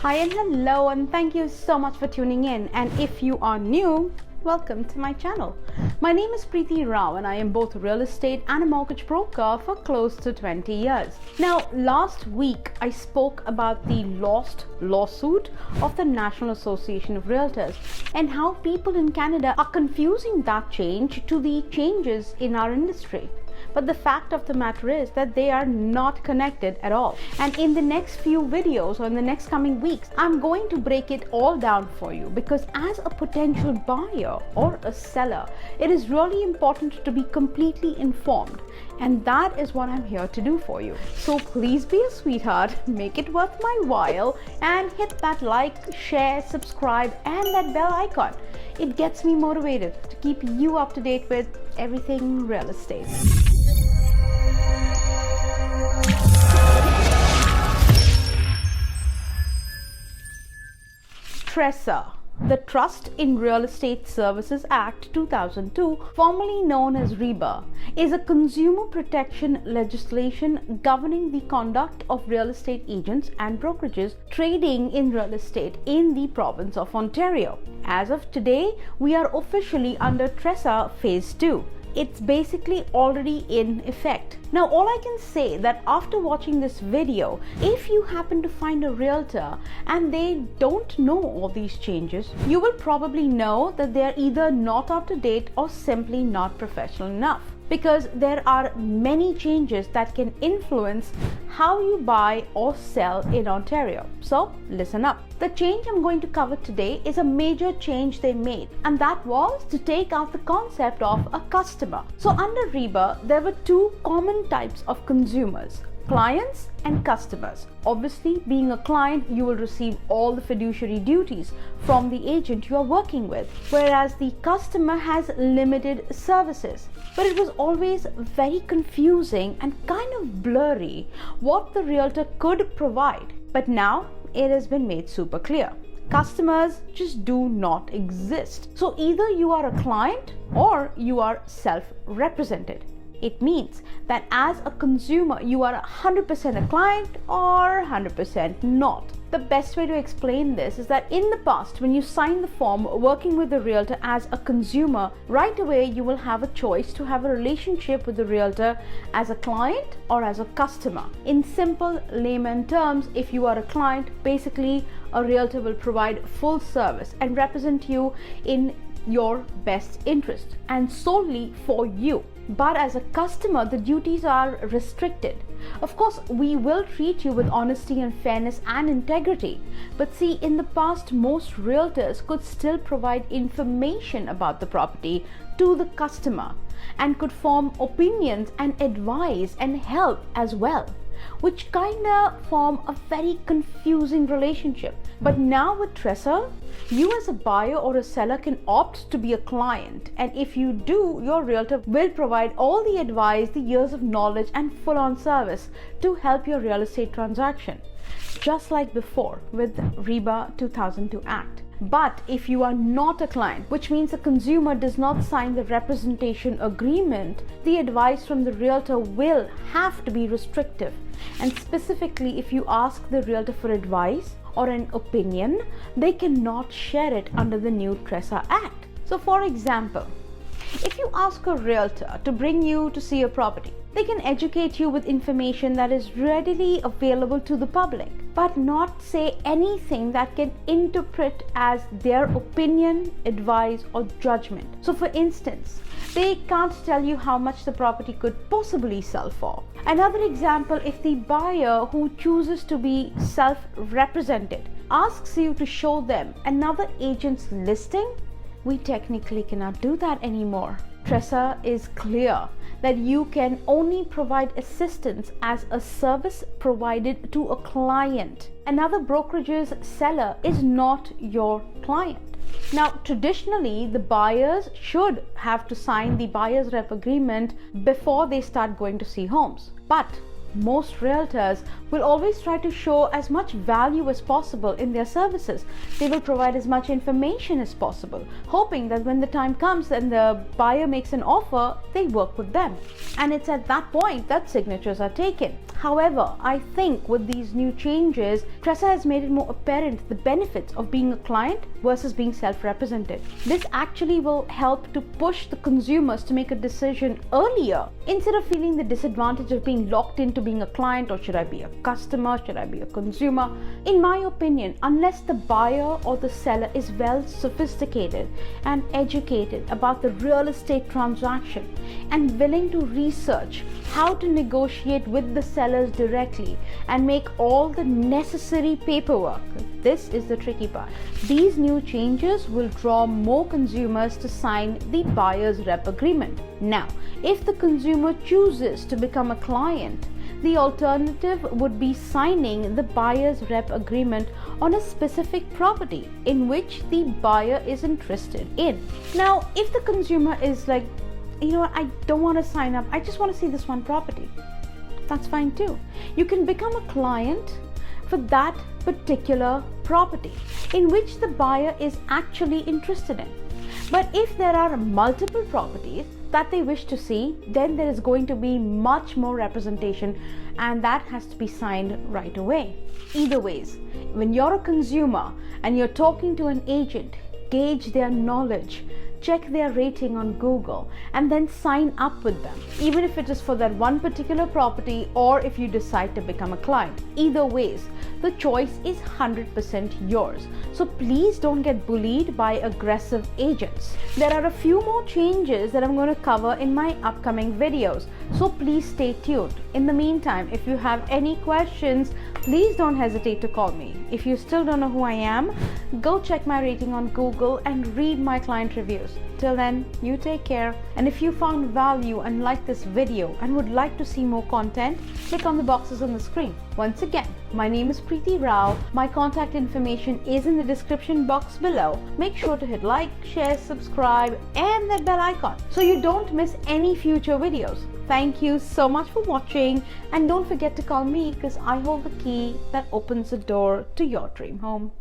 Hi and hello, and thank you so much for tuning in. And if you are new, welcome to my channel. My name is Preeti Rao and I am both a real estate and a mortgage broker for close to 20 years. Now, last week I spoke about the lost lawsuit of the National Association of Realtors and how people in Canada are confusing that change to the changes in our industry. But the fact of the matter is that they are not connected at all. And in the next few videos or in the next coming weeks, I'm going to break it all down for you, because as a potential buyer or a seller, it is really important to be completely informed. And that is what I'm here to do for you. So please be a sweetheart, make it worth my while, and hit that like, share, subscribe, and that bell icon. It gets me motivated to keep you up to date with everything real estate. TRESA, the Trust in Real Estate Services Act 2002, formerly known as REBA, is a consumer protection legislation governing the conduct of real estate agents and brokerages trading in real estate in the province of Ontario. As of today, we are officially under TRESA Phase 2. It's basically already in effect. Now, all I can say that after watching this video, if you happen to find a realtor and they don't know all these changes, you will probably know that they're either not up to date or simply not professional enough. Because there are many changes that can influence how you buy or sell in Ontario. So listen up. The change I'm going to cover today is a major change they made, and that was to take out the concept of a customer. So under REBA, there were two common types of consumers: clients and customers. Obviously, being a client, you will receive all the fiduciary duties from the agent you are working with, whereas the customer has limited services. But it was always very confusing and kind of blurry what the realtor could provide. But now it has been made super clear. Customers just do not exist. So either you are a client or you are self-represented. It means that as a consumer, you are 100% a client or 100% not. The best way to explain this is that in the past, when you sign the form working with the realtor as a consumer, right away you will have a choice to have a relationship with the realtor as a client or as a customer. In simple layman terms, if you are a client, basically a realtor will provide full service and represent you in your best interest and solely for you. But as a customer, the duties are restricted. Of course, we will treat you with honesty and fairness and integrity. But see, in the past, most realtors could still provide information about the property to the customer and could form opinions and advice and help as well, which kind of form a very confusing relationship. But now with TRESA, you as a buyer or a seller can opt to be a client, and if you do, your realtor will provide all the advice, the years of knowledge and full-on service to help your real estate transaction, just like before with REBA 2002 Act. But if you are not a client, which means the consumer does not sign the representation agreement, the advice from the realtor will have to be restrictive. And specifically, if you ask the realtor for advice or an opinion, they cannot share it under the new TRESA Act. So for example, if you ask a realtor to bring you to see a property, they can educate you with information that is readily available to the public, but not say anything that can interpret as their opinion, advice, or judgment. So for instance, they can't tell you how much the property could possibly sell for. Another example, if the buyer who chooses to be self-represented asks you to show them another agent's listing, we technically cannot do that anymore. TRESA is clear that you can only provide assistance as a service provided to a client. Another brokerage's seller is not your client. Now, traditionally, the buyers should have to sign the buyer's rep agreement before they start going to see homes. But Most realtors will always try to show as much value as possible in their services. They will provide as much information as possible, hoping that when the time comes and the buyer makes an offer, they work with them. And it's at that point that signatures are taken. However, I think with these new changes, TRESA has made it more apparent the benefits of being a client versus being self-represented. This actually will help to push the consumers to make a decision earlier instead of feeling the disadvantage of being locked into being a client, or should I be a customer, should I be a consumer. In my opinion, unless the buyer or the seller is well sophisticated and educated about the real estate transaction and willing to research how to negotiate with the sellers directly and make all the necessary paperwork, this is the tricky part. These new changes will draw more consumers to sign the buyer's rep agreement. Now, if the consumer chooses to become a client, the alternative would be signing the buyer's rep agreement on a specific property in which the buyer is interested in. Now, if the consumer is like, you know what, I don't want to sign up, I just want to see this one property, that's fine too. You can become a client for that particular property in which the buyer is actually interested in. But if there are multiple properties that they wish to see, then there is going to be much more representation, and that has to be signed right away. Either ways, when you're a consumer and you're talking to an agent, gauge their knowledge, check their rating on Google, and then sign up with them, even if it is for that one particular property or if you decide to become a client. Either ways, the choice is 100% yours. So please don't get bullied by aggressive agents. There are a few more changes that I'm going to cover in my upcoming videos, so please stay tuned. In the meantime, if you have any questions, please don't hesitate to call me. If you still don't know who I am, go check my rating on Google and read my client reviews. Till then, you take care. And if you found value and liked this video and would like to see more content, click on the boxes on the screen. Once again, my name is Preeti Rao. My contact information is in the description box below. Make sure to hit like, share, subscribe, and that bell icon so you don't miss any future videos. Thank you so much for watching, and don't forget to call me because I hold the key that opens the door to your dream home.